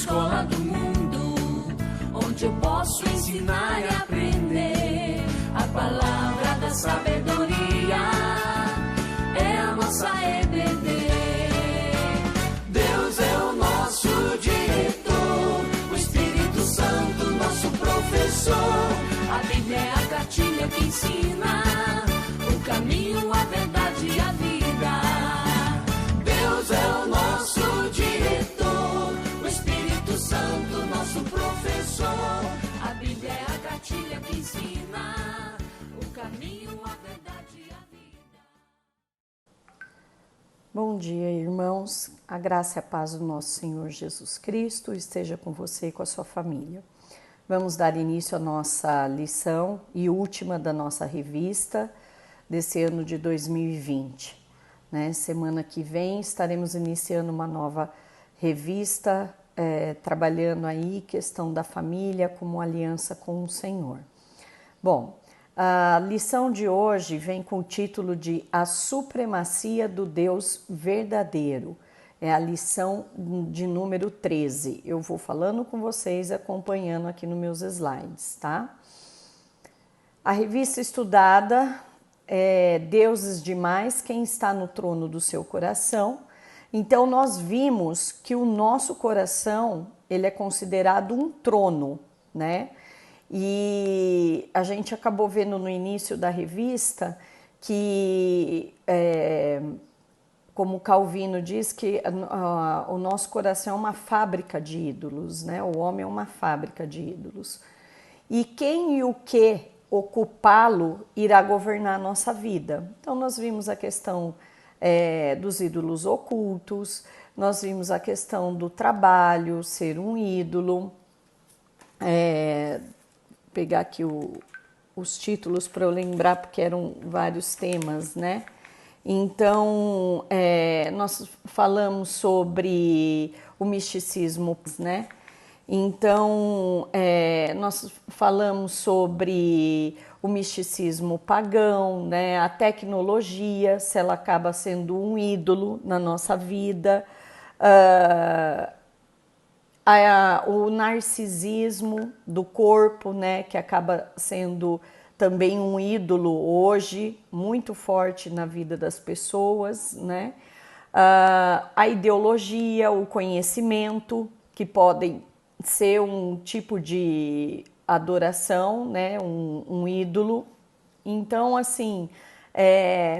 escola do mundo, onde eu posso ensinar e aprender. A palavra da sabedoria é a nossa EBD. Deus é o nosso diretor, o Espírito Santo nosso professor. A Bíblia é a cartilha que ensina o caminho, a verdade e a vida. Deus é o nosso diretor, o Espírito Santo nosso professor. A Bíblia é a cartilha que ensina o caminho, a verdade e a vida. Bom dia, irmãos. A graça e a paz do nosso Senhor Jesus Cristo esteja com você e com a sua família. Vamos dar início à nossa lição e última da nossa revista desse ano de 2020. Semana que vem estaremos iniciando uma nova revista, trabalhando aí questão da família como aliança com o Senhor. Bom, a lição de hoje vem com o título de A Supremacia do Deus Verdadeiro. É a lição de número 13. Eu vou falando com vocês, acompanhando aqui nos meus slides, tá? A revista estudada é Deuses Demais, Quem Está no Trono do Seu Coração. Então, nós vimos que o nosso coração, ele é considerado um trono, né? E a gente acabou vendo no início da revista que... como Calvino diz, que o nosso coração é uma fábrica de ídolos, né? O homem é uma fábrica de ídolos. E quem e o que ocupá-lo irá governar a nossa vida. Então, nós vimos a questão dos ídolos ocultos, nós vimos a questão do trabalho, ser um ídolo. Pegar aqui os títulos para eu lembrar, porque eram vários temas, né? Então, nós falamos sobre o misticismo, né? Então, nós falamos sobre o misticismo pagão, né? A tecnologia, se ela acaba sendo um ídolo na nossa vida, o narcisismo do corpo, né? Que acaba sendo também um ídolo hoje, muito forte na vida das pessoas, né? A ideologia, o conhecimento, que podem ser um tipo de adoração, né? Um ídolo. Então, assim,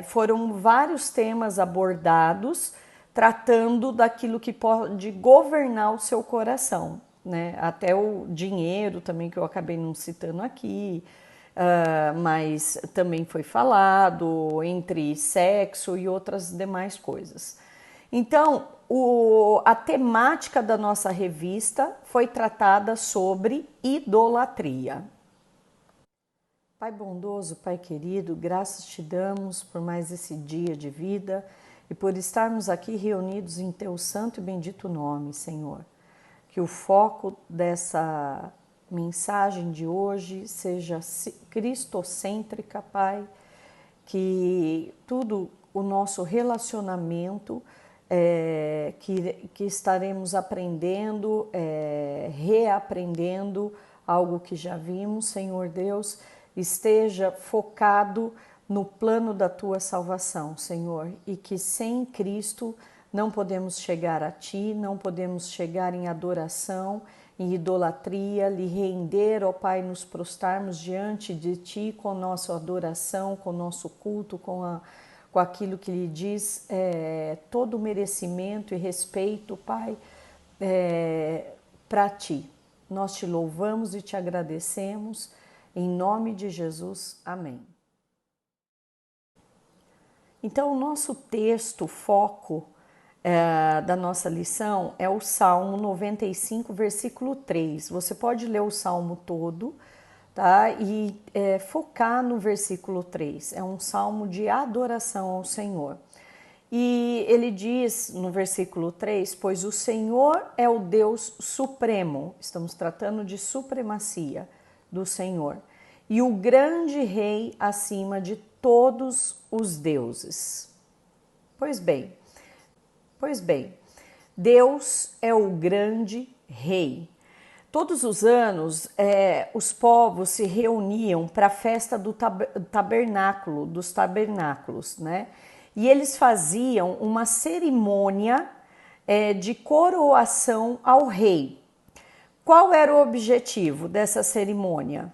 foram vários temas abordados, tratando daquilo que pode governar o seu coração, né? Até o dinheiro também, que eu acabei não citando aqui, mas também foi falado entre sexo e outras demais coisas. Então, a temática da nossa revista foi tratada sobre idolatria. Pai bondoso, Pai querido, graças te damos por mais esse dia de vida e por estarmos aqui reunidos em teu santo e bendito nome, Senhor. Que o foco dessa mensagem de hoje seja cristocêntrica, Pai, que tudo o nosso relacionamento que estaremos aprendendo, reaprendendo algo que já vimos, Senhor Deus, esteja focado no plano da tua salvação, Senhor, e que sem Cristo não podemos chegar a ti, não podemos chegar em adoração, em idolatria, lhe render, ó Pai, nos prostrarmos diante de ti com nossa adoração, com nosso culto, com aquilo que lhe diz todo o merecimento e respeito, Pai, para ti. Nós te louvamos e te agradecemos, em nome de Jesus. Amém. Então, o nosso texto, foco da nossa lição é o Salmo 95, versículo 3. Você pode ler o Salmo todo, tá? E focar no versículo 3. É um salmo de adoração ao Senhor. E ele diz no versículo 3, pois o Senhor é o Deus supremo. Estamos tratando de supremacia do Senhor. E o grande rei acima de todos os deuses. Pois bem, Deus é o grande rei. Todos os anos, os povos se reuniam para a festa do tabernáculo, dos tabernáculos, né? E eles faziam uma cerimônia de coroação ao rei. Qual era o objetivo dessa cerimônia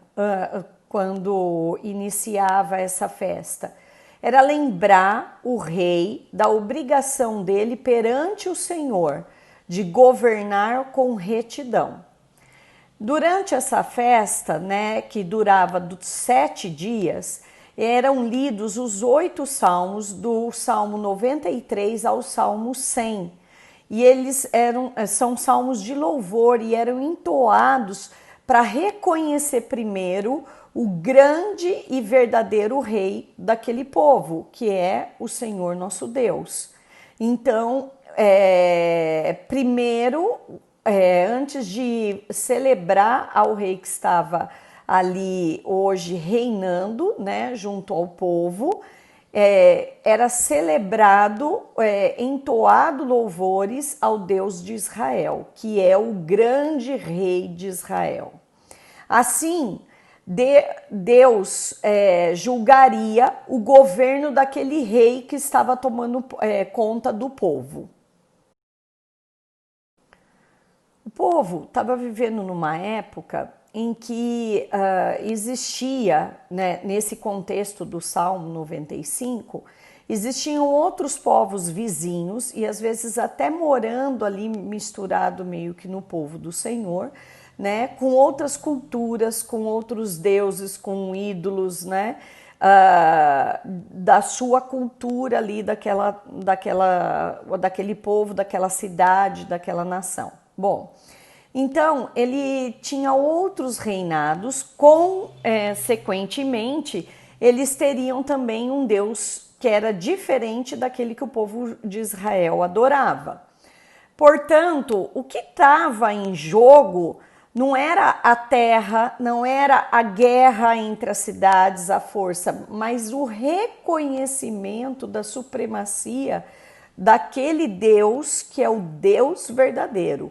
quando iniciava essa festa? Era lembrar o rei da obrigação dele perante o Senhor de governar com retidão. Durante essa festa, né, que durava 7 dias, eram lidos os 8 salmos, do Salmo 93 ao Salmo 100. E eles são salmos de louvor e eram entoados para reconhecer primeiro o grande e verdadeiro rei daquele povo, que é o Senhor nosso Deus. Então, primeiro, antes de celebrar ao rei que estava ali hoje reinando, né, junto ao povo, era celebrado, entoado louvores ao Deus de Israel, que é o grande rei de Israel. Assim, Deus julgaria o governo daquele rei que estava tomando conta do povo. O povo estava vivendo numa época em que existia, né, nesse contexto do Salmo 95, existiam outros povos vizinhos e às vezes até morando ali misturado meio que no povo do Senhor, né, com outras culturas, com outros deuses, com ídolos, né, da sua cultura ali, daquele povo, daquela cidade, daquela nação. Bom, então ele tinha outros reinados, consequentemente, eles teriam também um Deus que era diferente daquele que o povo de Israel adorava. Portanto, o que estava em jogo não era a terra, não era a guerra entre as cidades, a força, mas o reconhecimento da supremacia daquele Deus que é o Deus verdadeiro.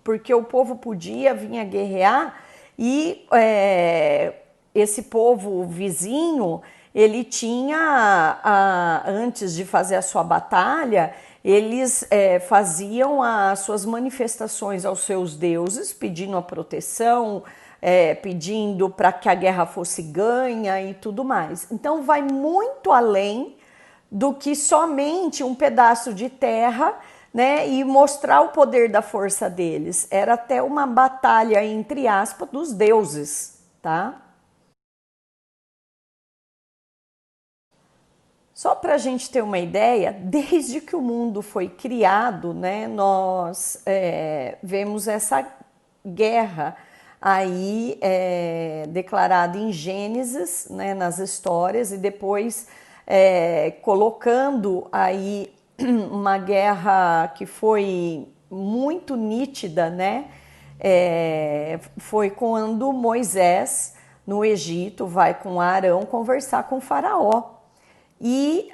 Porque o povo podia vir a guerrear e esse povo vizinho, ele tinha, antes de fazer a sua batalha, eles faziam as suas manifestações aos seus deuses, pedindo a proteção, pedindo para que a guerra fosse ganha e tudo mais. Então vai muito além do que somente um pedaço de terra, né, e mostrar o poder da força deles. Era até uma batalha, entre aspas, dos deuses, tá? Só para a gente ter uma ideia, desde que o mundo foi criado, né, nós vemos essa guerra aí declarada em Gênesis, né, nas histórias, e depois colocando aí uma guerra que foi muito nítida, né? Foi quando Moisés, no Egito, vai com Arão conversar com Faraó. E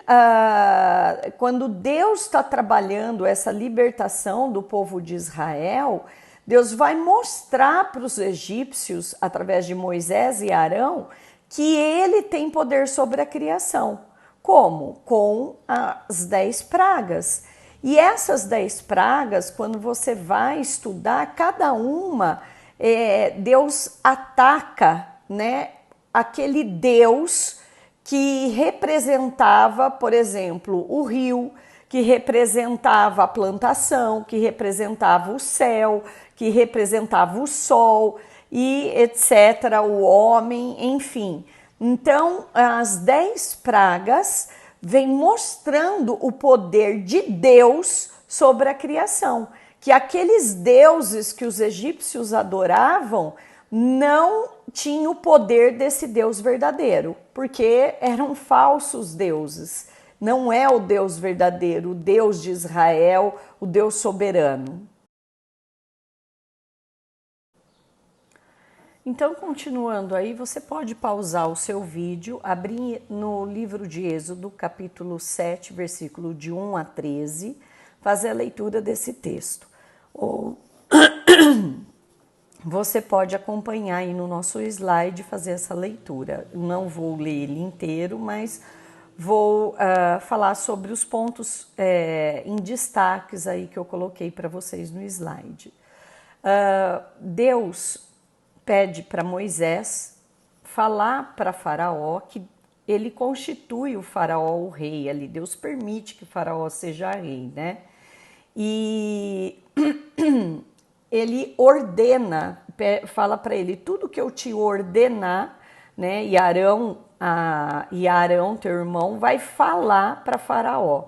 quando Deus está trabalhando essa libertação do povo de Israel, Deus vai mostrar para os egípcios, através de Moisés e Arão, que ele tem poder sobre a criação. Como? Com as 10 pragas. E essas 10 pragas, quando você vai estudar, cada uma, Deus ataca, né, aquele Deus que representava, por exemplo, o rio, que representava a plantação, que representava o céu, que representava o sol, e etc., o homem, enfim. Então, as 10 pragas vêm mostrando o poder de Deus sobre a criação, que aqueles deuses que os egípcios adoravam não tinham o poder desse Deus verdadeiro, porque eram falsos deuses. Não é o Deus verdadeiro, o Deus de Israel, o Deus soberano. Então, continuando aí, você pode pausar o seu vídeo, abrir no livro de Êxodo, capítulo 7, versículo de 1 a 13, fazer a leitura desse texto. Ou você pode acompanhar aí no nosso slide, fazer essa leitura. Não vou ler ele inteiro, mas vou falar sobre os pontos em destaques aí que eu coloquei para vocês no slide. Deus pede para Moisés falar para Faraó que ele constitui o Faraó o rei ali. Deus permite que Faraó seja rei, né? E ele ordena, fala para ele, tudo que eu te ordenar, né? E Arão, teu irmão, vai falar para Faraó.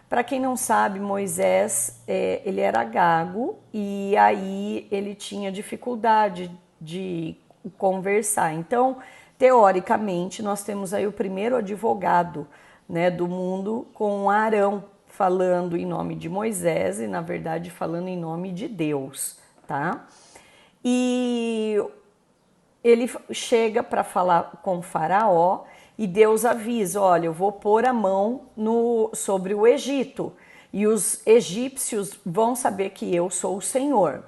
Para quem não sabe, Moisés, ele era gago e aí ele tinha dificuldade de conversar. Então, teoricamente, nós temos aí o primeiro advogado, né, do mundo com Arão, falando em nome de Moisés e, na verdade, falando em nome de Deus, tá? E ele chega para falar com Faraó e Deus avisa, olha, eu vou pôr a mão sobre o Egito e os egípcios vão saber que eu sou o Senhor.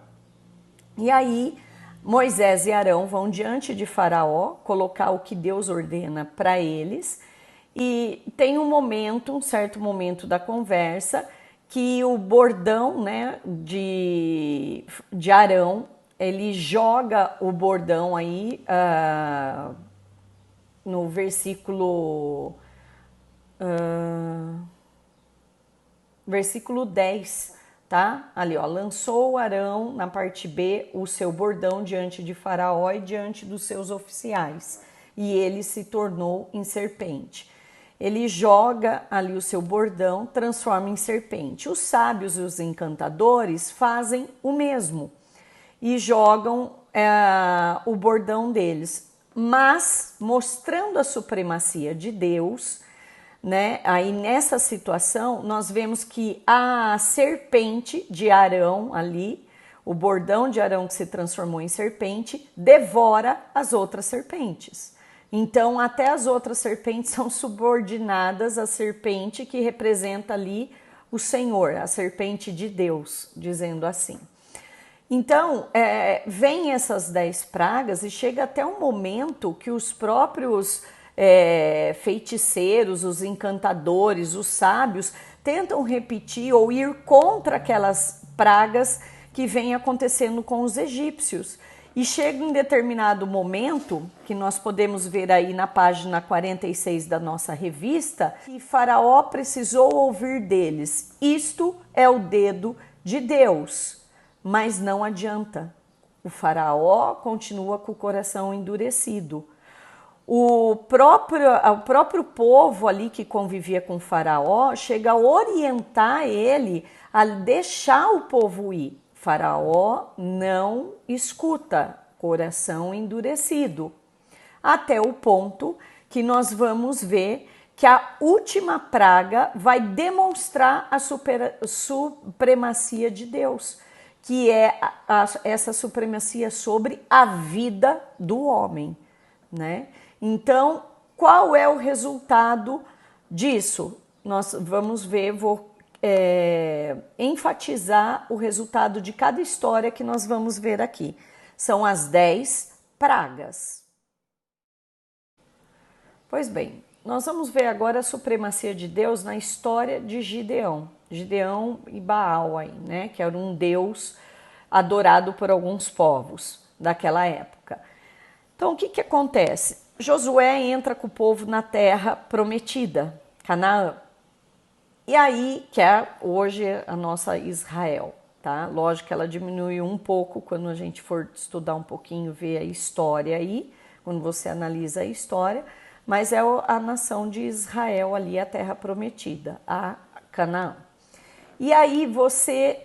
E aí Moisés e Arão vão diante de Faraó colocar o que Deus ordena para eles. E tem um certo momento da conversa, que o bordão, né, de Arão, ele joga o bordão aí no versículo 10, tá? Ali, ó, lançou Arão, na parte B, o seu bordão diante de Faraó e diante dos seus oficiais, e ele se tornou em serpente. Ele joga ali o seu bordão, transforma em serpente. Os sábios e os encantadores fazem o mesmo e jogam o bordão deles, mas mostrando a supremacia de Deus, né? Aí nessa situação nós vemos que a serpente de Arão ali, o bordão de Arão que se transformou em serpente, devora as outras serpentes. Então, até as outras serpentes são subordinadas à serpente que representa ali o Senhor, a serpente de Deus, dizendo assim. Então, vem essas 10 pragas e chega até um momento que os próprios feiticeiros, os encantadores, os sábios, tentam repetir ou ir contra aquelas pragas que vêm acontecendo com os egípcios. E chega em determinado momento, que nós podemos ver aí na página 46 da nossa revista, que Faraó precisou ouvir deles, isto é o dedo de Deus, mas não adianta. O Faraó continua com o coração endurecido. O próprio povo ali que convivia com o Faraó chega a orientar ele a deixar o povo ir. Faraó não escuta, coração endurecido, até o ponto que nós vamos ver que a última praga vai demonstrar a supremacia de Deus, que é essa supremacia sobre a vida do homem, né? Então, qual é o resultado disso? Nós vamos ver, vou enfatizar o resultado de cada história que nós vamos ver aqui. São as 10 pragas. Pois bem, nós vamos ver agora a supremacia de Deus na história de Gideão. Gideão e Baal aí, né? Que era um deus adorado por alguns povos daquela época. Então, o que acontece? Josué entra com o povo na terra prometida, Canaã. E aí, que é hoje a nossa Israel, tá? Lógico que ela diminuiu um pouco quando a gente for estudar um pouquinho, ver a história aí, quando você analisa a história, mas é a nação de Israel ali, a terra prometida, a Canaã. E aí você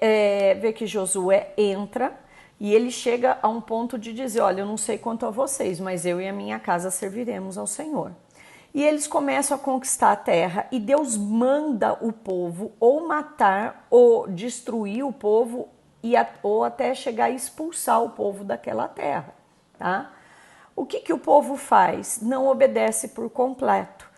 vê que Josué entra e ele chega a um ponto de dizer, olha, eu não sei quanto a vocês, mas eu e a minha casa serviremos ao Senhor. E eles começam a conquistar a terra e Deus manda o povo ou matar ou destruir o povo ou até chegar a expulsar o povo daquela terra, tá? O que o povo faz? Não obedece por completo.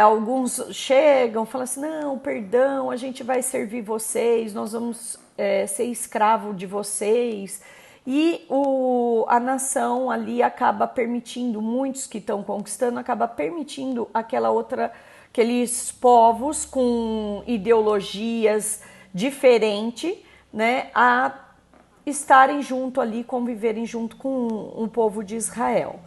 Alguns chegam, falam assim, não, perdão, a gente vai servir vocês, nós vamos ser escravo de vocês. E a nação ali acaba permitindo, muitos que estão conquistando, acaba permitindo aqueles povos com ideologias diferentes, né, a estarem junto ali, conviverem junto com o povo de Israel.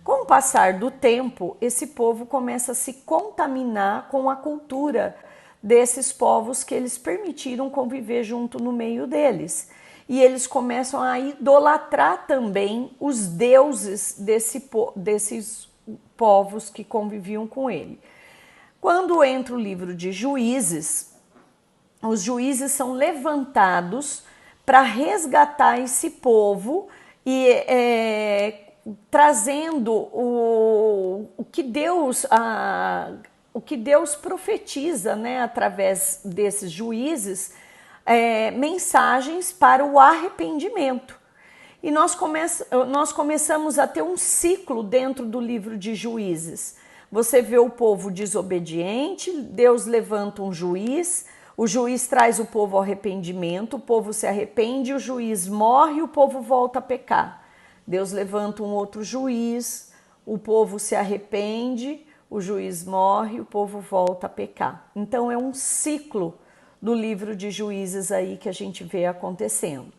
Com o passar do tempo, esse povo começa a se contaminar com a cultura desses povos que eles permitiram conviver junto no meio deles. E eles começam a idolatrar também os deuses desses povos que conviviam com ele. Quando entra o livro de Juízes, os juízes são levantados para resgatar esse povo e trazendo o que Deus profetiza, né, através desses juízes, mensagens para o arrependimento. E nós começamos a ter um ciclo dentro do livro de Juízes. Você vê o povo desobediente, Deus levanta um juiz, o juiz traz o povo ao arrependimento, o povo se arrepende, o juiz morre e o povo volta a pecar. Deus levanta um outro juiz, o povo se arrepende, o juiz morre, o povo volta a pecar. Então é um ciclo do livro de Juízes aí que a gente vê acontecendo.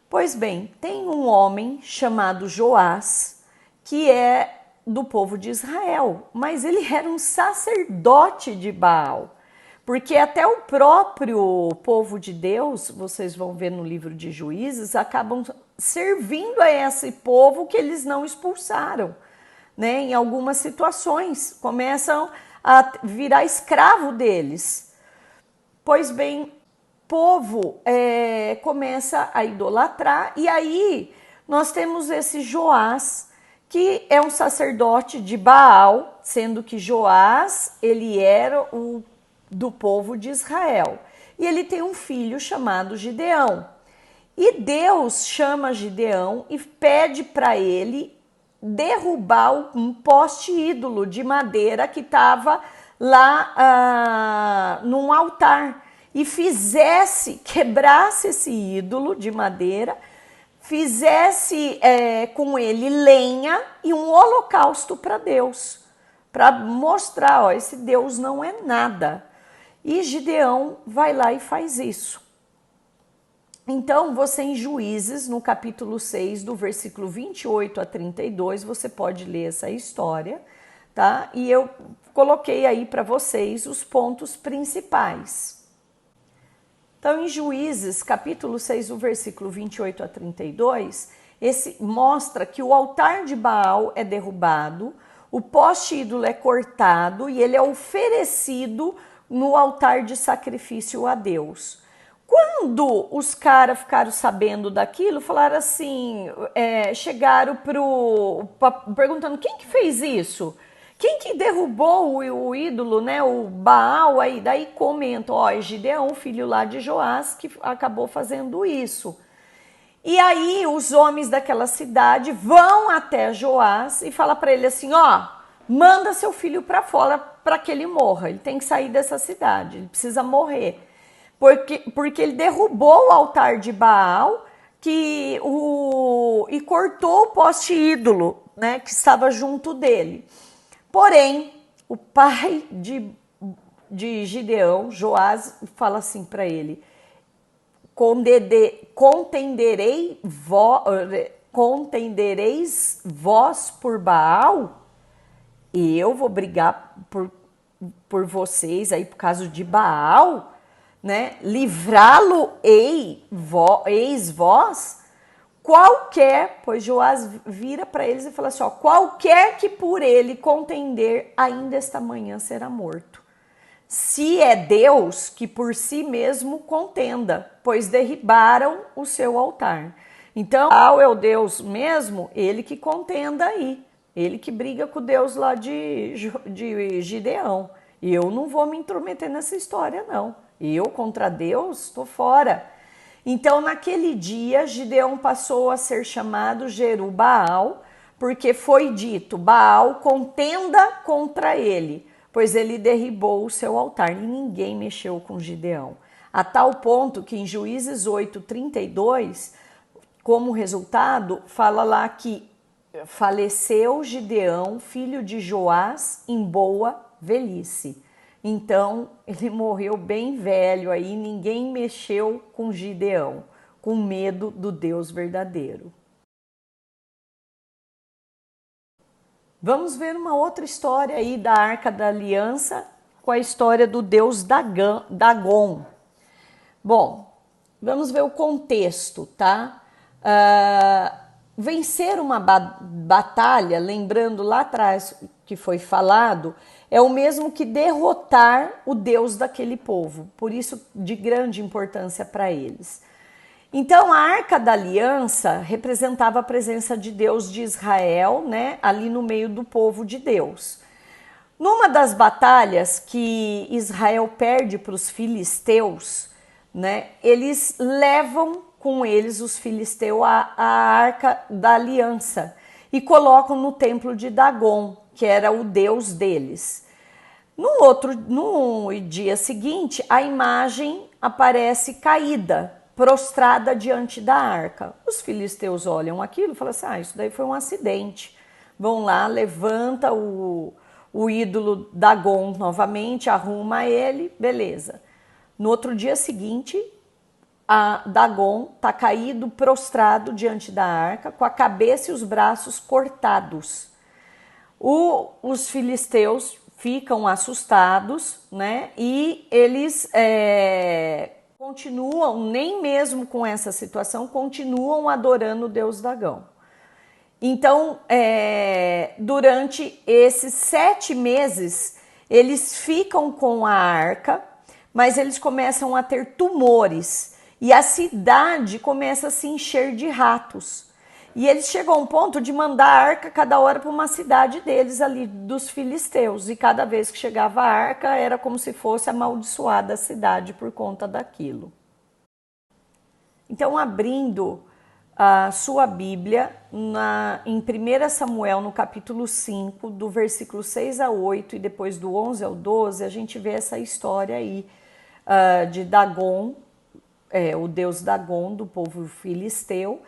Pois bem, tem um homem chamado Joás, que é do povo de Israel, mas ele era um sacerdote de Baal, porque até o próprio povo de Deus, vocês vão ver no livro de Juízes, acabam servindo a esse povo que eles não expulsaram, né? Em algumas situações, começam a virar escravo deles. Pois bem, o povo começa a idolatrar, e aí nós temos esse Joás, que é um sacerdote de Baal, sendo que Joás, ele era do povo de Israel. E ele tem um filho chamado Gideão. E Deus chama Gideão e pede para ele derrubar um poste ídolo de madeira que estava lá num altar e quebrasse esse ídolo de madeira, fizesse com ele lenha e um holocausto para Deus, para mostrar, ó, esse Deus não é nada. E Gideão vai lá e faz isso. Então, você em Juízes, no capítulo 6, do versículo 28 a 32, você pode ler essa história, tá? E eu coloquei aí para vocês os pontos principais. Então, em Juízes, capítulo 6, do versículo 28 a 32, mostra que o altar de Baal é derrubado, o poste ídolo é cortado e ele é oferecido no altar de sacrifício a Deus. Quando os caras ficaram sabendo daquilo, falaram assim, chegaram perguntando, quem que fez isso? Quem que derrubou o ídolo, né, o Baal aí? Daí comentam, ó, é Gideão, filho lá de Joás, que acabou fazendo isso. E aí os homens daquela cidade vão até Joás e falam para ele assim, ó, manda seu filho para fora para que ele morra, ele tem que sair dessa cidade, ele precisa morrer. Porque ele derrubou o altar de Baal e cortou o poste ídolo, né, que estava junto dele. Porém, o pai de Gideão, Joás, fala assim para ele, contendereis vós por Baal? E eu vou brigar por vocês aí por causa de Baal? Né? Livrá-lo eis vós? Qualquer, pois Joás vira para eles e fala assim, ó, qualquer que por ele contender, ainda esta manhã será morto. Se é Deus, que por si mesmo contenda, pois derribaram o seu altar. Então, é o Deus mesmo, ele que contenda aí, ele que briga com o Deus lá de Gideão. E eu não vou me intrometer nessa história, não. Eu contra Deus, estou fora. Então, naquele dia, Gideão passou a ser chamado Jerubbaal, porque foi dito, Baal contenda contra ele, pois ele derribou o seu altar, e ninguém mexeu com Gideão. A tal ponto que em Juízes 8:32, como resultado, fala lá que faleceu Gideão, filho de Joás, em boa velhice. Então, ele morreu bem velho aí, ninguém mexeu com Gideão, com medo do Deus verdadeiro. Vamos ver uma outra história aí da Arca da Aliança, com a história do deus Dagon. Bom, vamos ver o contexto, tá? Vencer uma batalha, lembrando lá atrás que foi falado, é o mesmo que derrotar o Deus daquele povo, por isso de grande importância para eles. Então a Arca da Aliança representava a presença de Deus de Israel, né, ali no meio do povo de Deus. Numa das batalhas que Israel perde para os filisteus, né, eles levam com eles, os filisteus, a Arca da Aliança e colocam no templo de Dagon, que era o deus deles. No dia seguinte, a imagem aparece caída, prostrada diante da arca. Os filisteus olham aquilo e falam assim, isso daí foi um acidente. Vão lá, levanta o ídolo Dagon novamente, arruma ele, beleza. No outro dia seguinte, a Dagon está caído, prostrado diante da arca, com a cabeça e os braços cortados. Os filisteus ficam assustados, né? E eles continuam, nem mesmo com essa situação, continuam adorando o Deus Dagon. Então, durante esses 7 meses, eles ficam com a arca, mas eles começam a ter tumores e a cidade começa a se encher de ratos. E eles chegam a um ponto de mandar a arca cada hora para uma cidade deles ali, dos filisteus. E cada vez que chegava a arca, era como se fosse amaldiçoada a cidade por conta daquilo. Então, abrindo a sua Bíblia, em 1 Samuel, no capítulo 5, do versículo 6 a 8 e depois do 11 ao 12, a gente vê essa história aí de Dagon, o deus Dagon, do povo filisteu,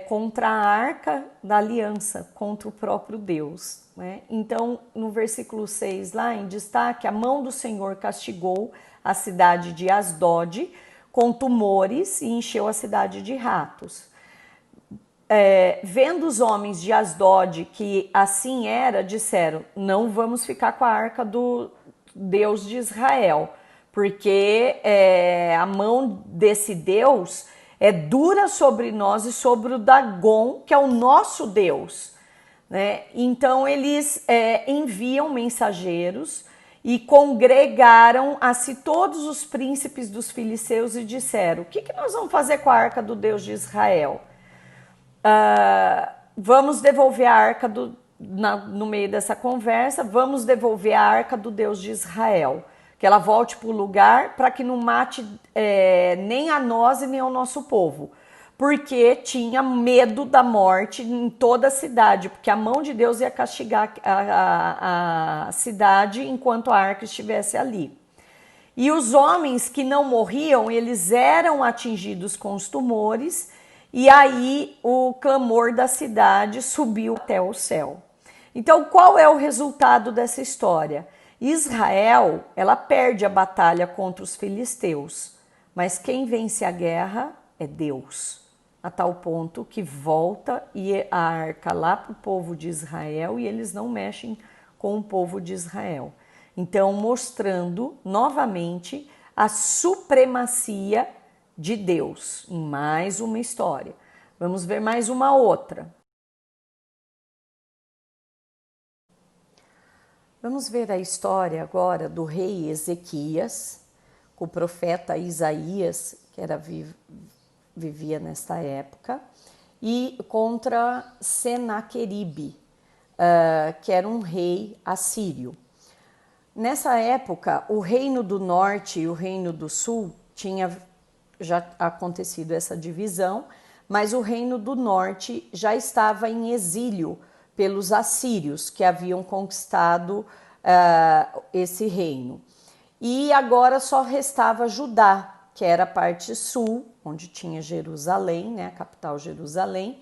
contra a Arca da Aliança, contra o próprio Deus, né? Então, no versículo 6, lá em destaque, a mão do Senhor castigou a cidade de Asdod com tumores e encheu a cidade de ratos. Vendo os homens de Asdod que assim era, disseram, não vamos ficar com a arca do Deus de Israel, porque a mão desse Deus é dura sobre nós e sobre o Dagon, que é o nosso Deus, né? Então eles enviam mensageiros e congregaram a si todos os príncipes dos filisteus e disseram, o que nós vamos fazer com a arca do Deus de Israel? Vamos devolver a arca no meio dessa conversa, vamos devolver a arca do Deus de Israel, que ela volte para o lugar para que não mate nem a nós e nem ao nosso povo, porque tinha medo da morte em toda a cidade, porque a mão de Deus ia castigar a cidade enquanto a arca estivesse ali. E os homens que não morriam, eles eram atingidos com os tumores, e aí o clamor da cidade subiu até o céu. Então, qual é o resultado dessa história? Israel, ela perde a batalha contra os filisteus, mas quem vence a guerra é Deus, a tal ponto que volta e a arca lá para o povo de Israel e eles não mexem com o povo de Israel. Então, mostrando novamente a supremacia de Deus em mais uma história. Vamos ver mais uma outra. Vamos ver a história agora do rei Ezequias, com o profeta Isaías, que vivia nesta época, e contra Senaqueribe, que era um rei assírio. Nessa época, o reino do norte e o reino do sul tinha já acontecido essa divisão, mas o reino do norte já estava em exílio pelos assírios que haviam conquistado esse reino. E agora só restava Judá, que era a parte sul, onde tinha Jerusalém, né, a capital Jerusalém.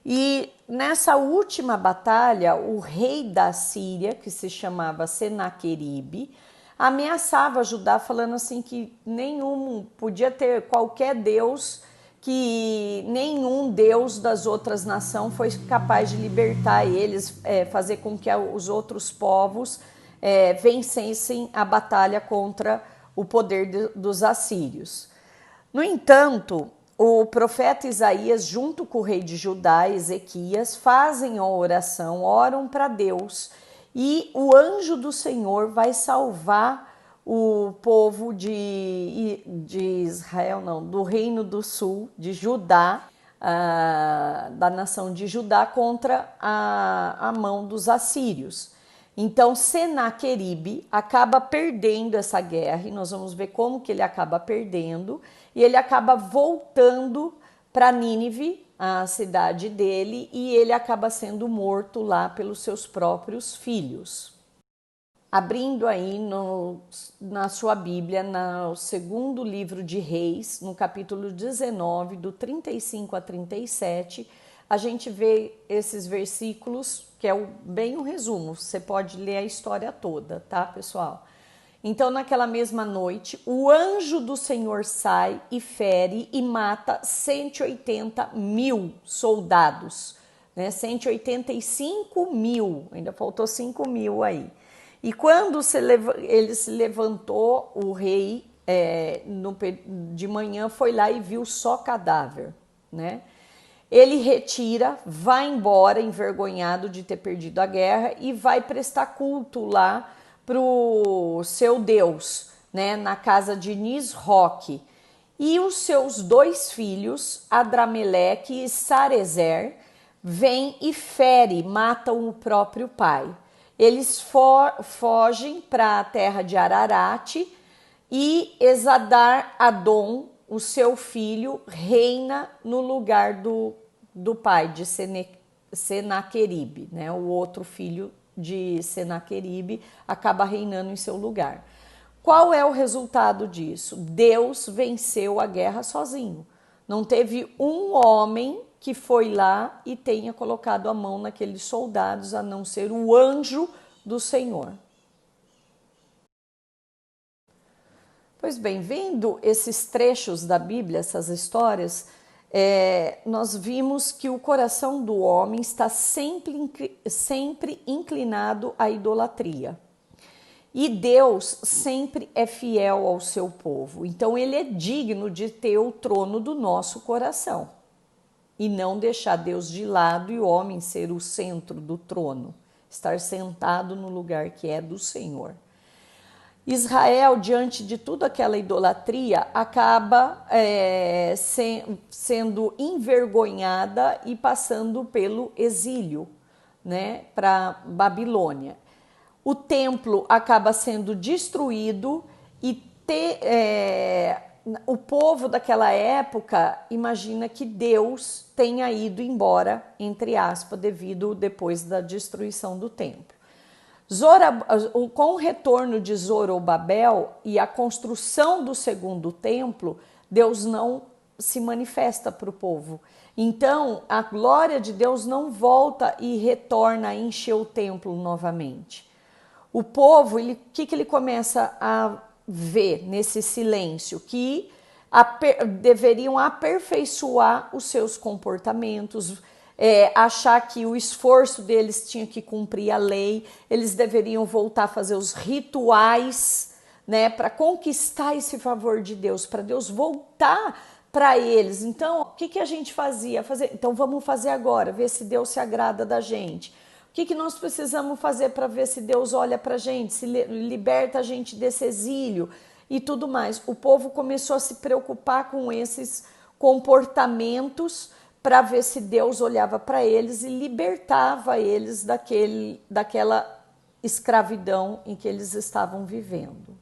E nessa última batalha, o rei da Síria, que se chamava Senaqueribe, ameaçava Judá, falando assim que nenhum podia ter qualquer deus, que nenhum deus das outras nações foi capaz de libertar eles, fazer com que os outros povos vencessem a batalha contra o poder dos assírios. No entanto, o profeta Isaías, junto com o rei de Judá, Ezequias, fazem a oração, oram para Deus, e o anjo do Senhor vai salvar o povo de Israel, não, do reino do sul, de Judá, da nação de Judá, contra a mão dos assírios. Então, Senaqueribe acaba perdendo essa guerra, e nós vamos ver como que ele acaba perdendo, e ele acaba voltando para Nínive, a cidade dele, e ele acaba sendo morto lá pelos seus próprios filhos. Abrindo aí na sua Bíblia, no segundo livro de Reis, no capítulo 19, do 35 a 37, a gente vê esses versículos, que é bem um resumo, você pode ler a história toda, tá, pessoal? Então, naquela mesma noite, o anjo do Senhor sai e fere e mata 180 mil soldados, né? 185 mil, ainda faltou 5 mil aí. E quando ele se levantou, o rei, de manhã, foi lá e viu só cadáver, né? Ele retira, vai embora, envergonhado de ter perdido a guerra, e vai prestar culto lá para o seu Deus, né, na casa de Nisroque. E os seus 2 filhos, Adrameleque e Sarezer, vêm e matam o próprio pai. Eles fogem para a terra de Ararat, e Esadar Adom, o seu filho, reina no lugar do pai de Senaqueribe, né? O outro filho de Senaqueribe acaba reinando em seu lugar. Qual é o resultado disso? Deus venceu a guerra sozinho. Não teve um homem que foi lá e tenha colocado a mão naqueles soldados, a não ser o anjo do Senhor. Pois bem, vendo esses trechos da Bíblia, essas histórias, nós vimos que o coração do homem está sempre inclinado à idolatria. E Deus sempre é fiel ao seu povo. Então, ele é digno de ter o trono do nosso coração. E não deixar Deus de lado e o homem ser o centro do trono. Estar sentado no lugar que é do Senhor. Israel, diante de toda aquela idolatria, acaba sendo envergonhada e passando pelo exílio, né, para Babilônia. O templo acaba sendo destruído e o povo daquela época imagina que Deus tenha ido embora, entre aspas, depois da destruição do templo. Com o retorno de Zorobabel e a construção do segundo templo, Deus não se manifesta para o povo. Então, a glória de Deus não volta e retorna a encher o templo novamente. O povo, o que ele começa a ver nesse silêncio? Que deveriam aperfeiçoar os seus comportamentos, achar que o esforço deles tinha que cumprir a lei, eles deveriam voltar a fazer os rituais, né, para conquistar esse favor de Deus, para Deus voltar para eles. Então, o que a gente fazia? Então, vamos fazer agora, ver se Deus se agrada da gente. O que nós precisamos fazer para ver se Deus olha para a gente, se liberta a gente desse exílio e tudo mais. O povo começou a se preocupar com esses comportamentos para ver se Deus olhava para eles e libertava eles daquela escravidão em que eles estavam vivendo.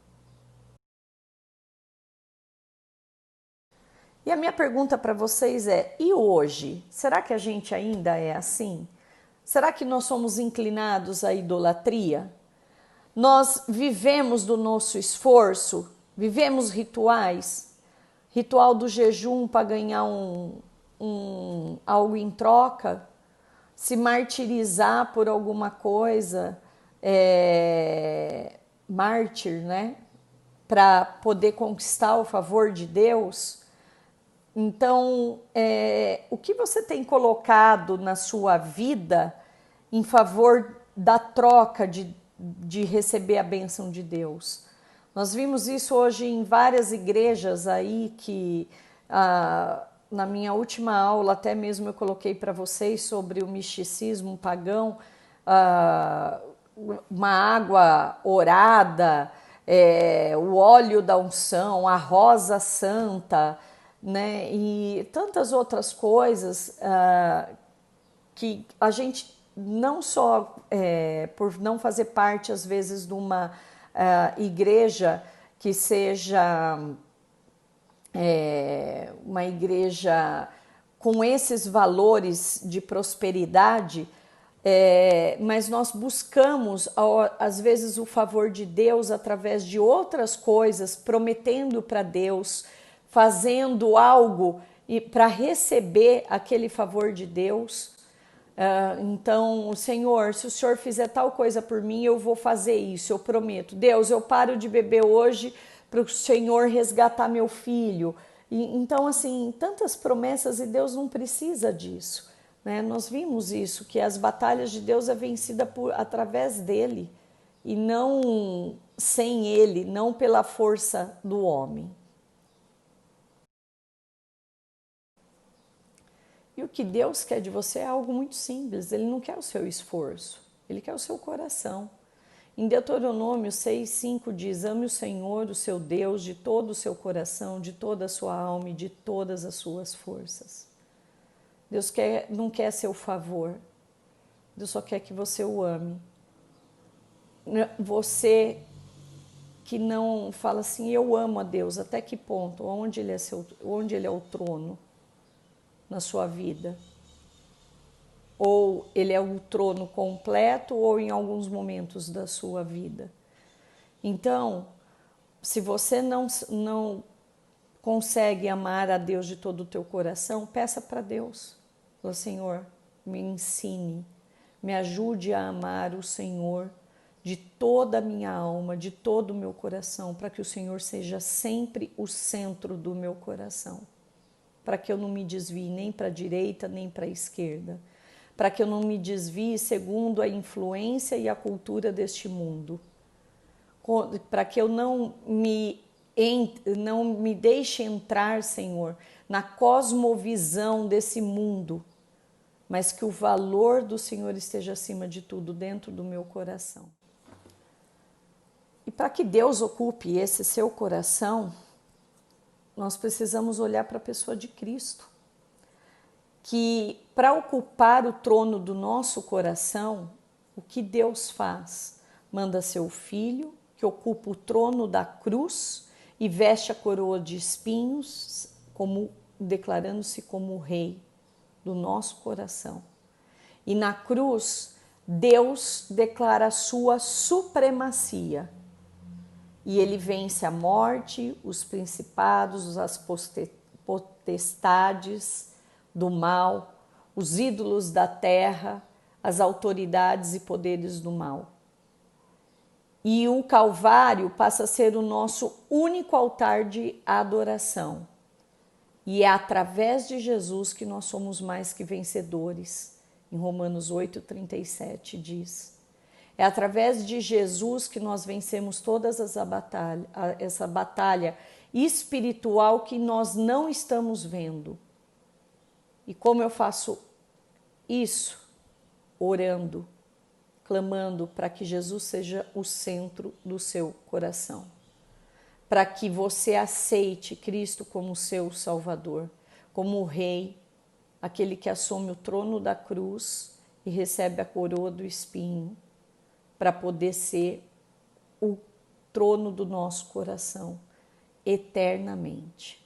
E a minha pergunta para vocês é: e hoje? Será que a gente ainda é assim? Será que nós somos inclinados à idolatria? Nós vivemos do nosso esforço? Vivemos rituais? ritual do jejum para ganhar algo em troca, se martirizar por alguma coisa, mártir, né? Para poder conquistar o favor de Deus. Então, o que você tem colocado na sua vida em favor da troca de receber a bênção de Deus? Nós vimos isso hoje em várias igrejas aí que, na minha última aula, até mesmo eu coloquei para vocês sobre o misticismo pagão, uma água orada, o óleo da unção, a rosa santa, né? E tantas outras coisas que a gente não só por não fazer parte às vezes de uma igreja que seja uma igreja com esses valores de prosperidade, mas nós buscamos às vezes o favor de Deus através de outras coisas, prometendo para Deus, fazendo algo para receber aquele favor de Deus. Então, Senhor, se o Senhor fizer tal coisa por mim, eu vou fazer isso, eu prometo. Deus, eu paro de beber hoje para o Senhor resgatar meu filho. Então, assim, tantas promessas e Deus não precisa disso, né? Nós vimos isso, que as batalhas de Deus é vencida através dele e não sem ele, não pela força do homem. E o que Deus quer de você é algo muito simples, Ele não quer o seu esforço, Ele quer o seu coração. Em Deuteronômio 6,5 diz: ame o Senhor, o seu Deus, de todo o seu coração, de toda a sua alma e de todas as suas forças. Deus não quer seu favor, Deus só quer que você o ame. Você que não fala assim, eu amo a Deus, até que ponto? Onde Ele é o trono na sua vida? Ou ele é o trono completo ou em alguns momentos da sua vida? Então, se você não consegue amar a Deus de todo o teu coração, peça para Deus. Fala, Senhor, me ensine, me ajude a amar o Senhor de toda a minha alma, de todo o meu coração, para que o Senhor seja sempre o centro do meu coração. Para que eu não me desvie nem para a direita, nem para a esquerda. Para que eu não me desvie segundo a influência e a cultura deste mundo. Para que eu não me deixe entrar, Senhor, na cosmovisão desse mundo, mas que o valor do Senhor esteja acima de tudo dentro do meu coração. E para que Deus ocupe esse seu coração, nós precisamos olhar para a pessoa de Cristo, que para ocupar o trono do nosso coração, o que Deus faz? Manda seu Filho, que ocupa o trono da cruz e veste a coroa de espinhos, declarando-se como o rei do nosso coração. E na cruz, Deus declara a sua supremacia. E ele vence a morte, os principados, as potestades do mal, os ídolos da terra, as autoridades e poderes do mal. E o Calvário passa a ser o nosso único altar de adoração. E é através de Jesus que nós somos mais que vencedores. Em Romanos 8,37 diz. É através de Jesus que nós vencemos todas essa batalha espiritual que nós não estamos vendo. E como eu faço isso? Orando, clamando para que Jesus seja o centro do seu coração. Para que você aceite Cristo como seu Salvador, como o Rei, aquele que assume o trono da cruz e recebe a coroa do espinho, para poder ser o trono do nosso coração eternamente.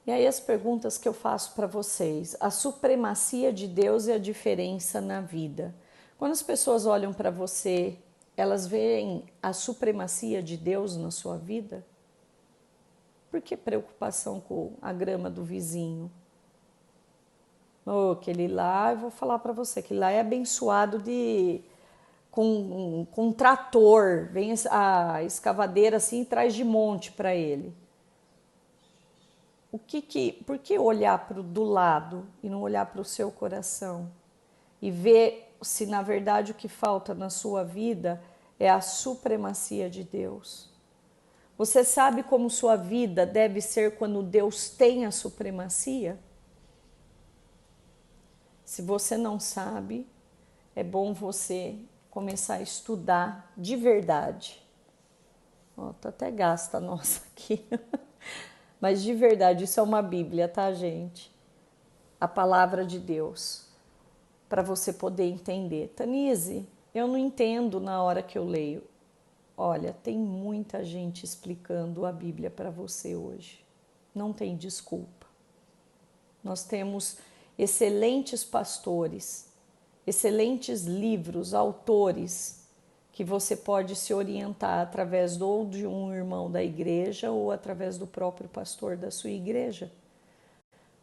E aí as perguntas que eu faço para vocês: a supremacia de Deus e a diferença na vida. Quando as pessoas olham para você, elas veem a supremacia de Deus na sua vida? Por que preocupação com a grama do vizinho? Oh, aquele lá, eu vou falar para você, aquele lá é abençoado com um trator, vem a escavadeira assim e traz de monte para ele. Por que olhar do lado e não olhar para o seu coração? E ver se na verdade o que falta na sua vida é a supremacia de Deus. Você sabe como sua vida deve ser quando Deus tem a supremacia? Se você não sabe, é bom você começar a estudar de verdade. Ó, tá até gasta a nossa aqui. Mas de verdade, isso é uma Bíblia, tá, gente? A palavra de Deus, para você poder entender. Tanise, eu não entendo na hora que eu leio. Olha, tem muita gente explicando a Bíblia para você hoje. Não tem desculpa. Nós temos excelentes pastores, excelentes livros, autores, que você pode se orientar através de um irmão da igreja ou através do próprio pastor da sua igreja,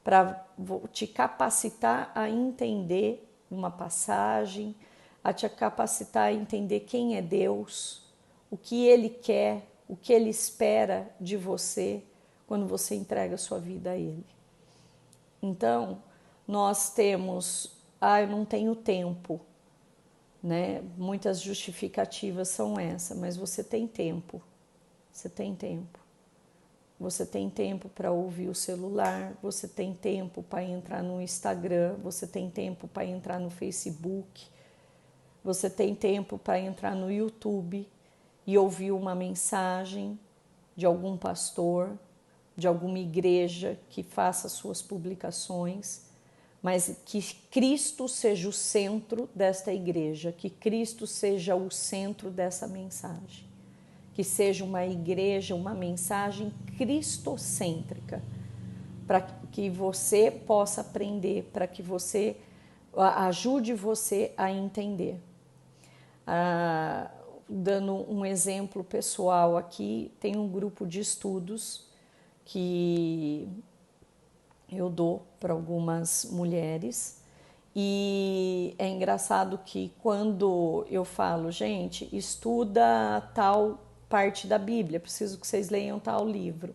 para te capacitar a entender uma passagem, a te capacitar a entender quem é Deus, o que Ele quer, o que Ele espera de você quando você entrega a sua vida a Ele. Então, nós temos, eu não tenho tempo, né? Muitas justificativas são essas, mas você tem tempo, você tem tempo. Você tem tempo para ouvir o celular, você tem tempo para entrar no Instagram, você tem tempo para entrar no Facebook, você tem tempo para entrar no YouTube e ouvir uma mensagem de algum pastor, de alguma igreja que faça suas publicações, mas que Cristo seja o centro desta igreja, que Cristo seja o centro dessa mensagem, que seja uma igreja, uma mensagem cristocêntrica, para que você possa aprender, para que você ajude você a entender. Dando um exemplo pessoal aqui, tem um grupo de estudos que eu dou para algumas mulheres e é engraçado que quando eu falo, gente, estuda tal parte da Bíblia, preciso que vocês leiam tal livro,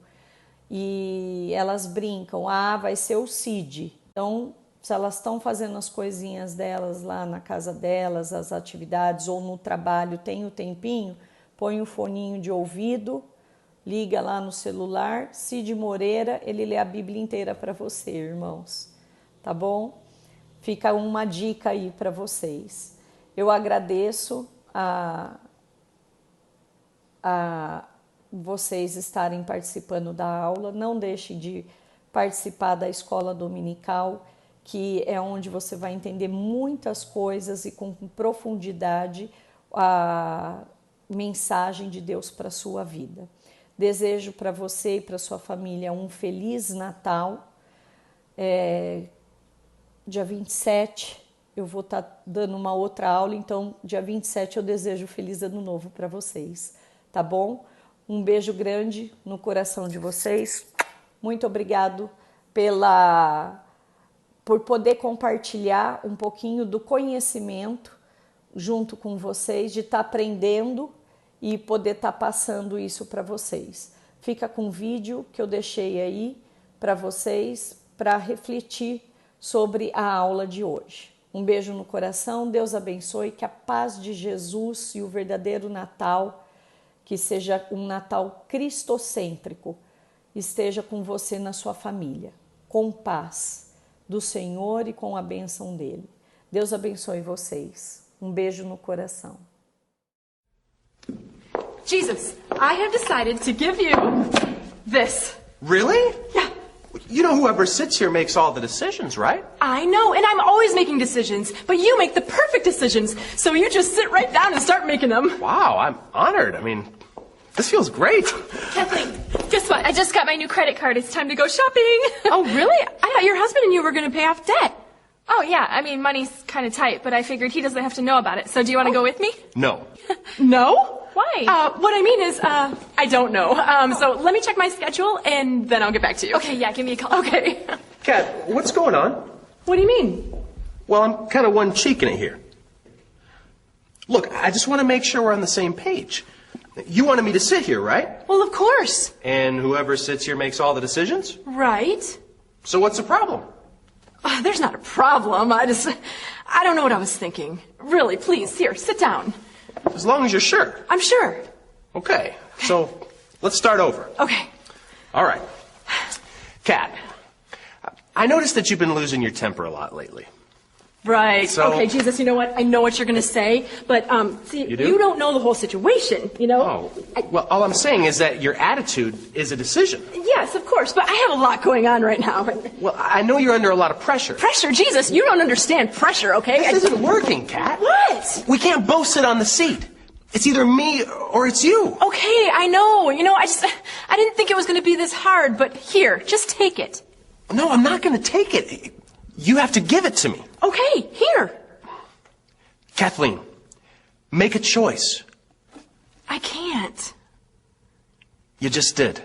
e elas brincam, vai ser o CID. Então, se elas estão fazendo as coisinhas delas lá na casa delas, as atividades ou no trabalho, tem o tempinho, põe o foninho de ouvido, liga lá no celular, Cid Moreira, ele lê a Bíblia inteira para você, irmãos, tá bom? Fica uma dica aí para vocês. Eu agradeço a vocês estarem participando da aula, não deixe de participar da escola dominical, que é onde você vai entender muitas coisas e com profundidade a mensagem de Deus para a sua vida. Desejo para você e para sua família um Feliz Natal. Dia 27 eu vou estar dando uma outra aula, então dia 27 eu desejo Feliz Ano Novo para vocês, tá bom? Um beijo grande no coração de vocês. Muito obrigado por poder compartilhar um pouquinho do conhecimento junto com vocês, de estar aprendendo e poder estar passando isso para vocês. Fica com o vídeo que eu deixei aí para vocês, para refletir sobre a aula de hoje. Um beijo no coração, Deus abençoe, que a paz de Jesus e o verdadeiro Natal, que seja um Natal cristocêntrico, esteja com você na sua família, com paz do Senhor e com a bênção dele. Deus abençoe vocês. Um beijo no coração. Jesus, I have decided to give you this. Really? Yeah. You know whoever sits here makes all the decisions, right? I know, and I'm always making decisions, but you make the perfect decisions, so you just sit right down and start making them. Wow, I'm honored. I mean, this feels great. Kathleen, guess what? I just got my new credit card. It's time to go shopping. Oh, really? I thought your husband and you were going to pay off debt. Oh, yeah. I mean, money's kind of tight, but I figured he doesn't have to know about it. So do you want to go with me? No. No? Why? What I mean is, I don't know. So let me check my schedule and then I'll get back to you. Okay, yeah, give me a call. Okay. Kat, what's going on? What do you mean? Well, I'm kind of one-cheeking it here. Look, I just want to make sure we're on the same page. You wanted me to sit here, right? Well, of course. And whoever sits here makes all the decisions? Right. So what's the problem? There's not a problem. I don't know what I was thinking. Really, please, here, sit down. As long as you're sure. I'm sure. Okay, so let's start over. Okay. All right. Kat, I noticed that you've been losing your temper a lot lately. Right. So- Okay, Jesus, you know what? I know what you're going to say, but, see, You do? you don't know the whole situation, you know? Oh, well, all I'm saying is that your attitude is a decision. Yes, of course, but I have a lot going on right now. Well, I know you're under a lot of pressure. Pressure? Jesus, you don't understand pressure, okay? This isn't working, Kat. What? We can't both sit on the seat. It's either me or it's you. Okay, I know. You know, I didn't think it was going to be this hard, but here, just take it. No, I'm not going to take it. You have to give it to me. Okay, here. Kathleen, make a choice. I can't. You just did.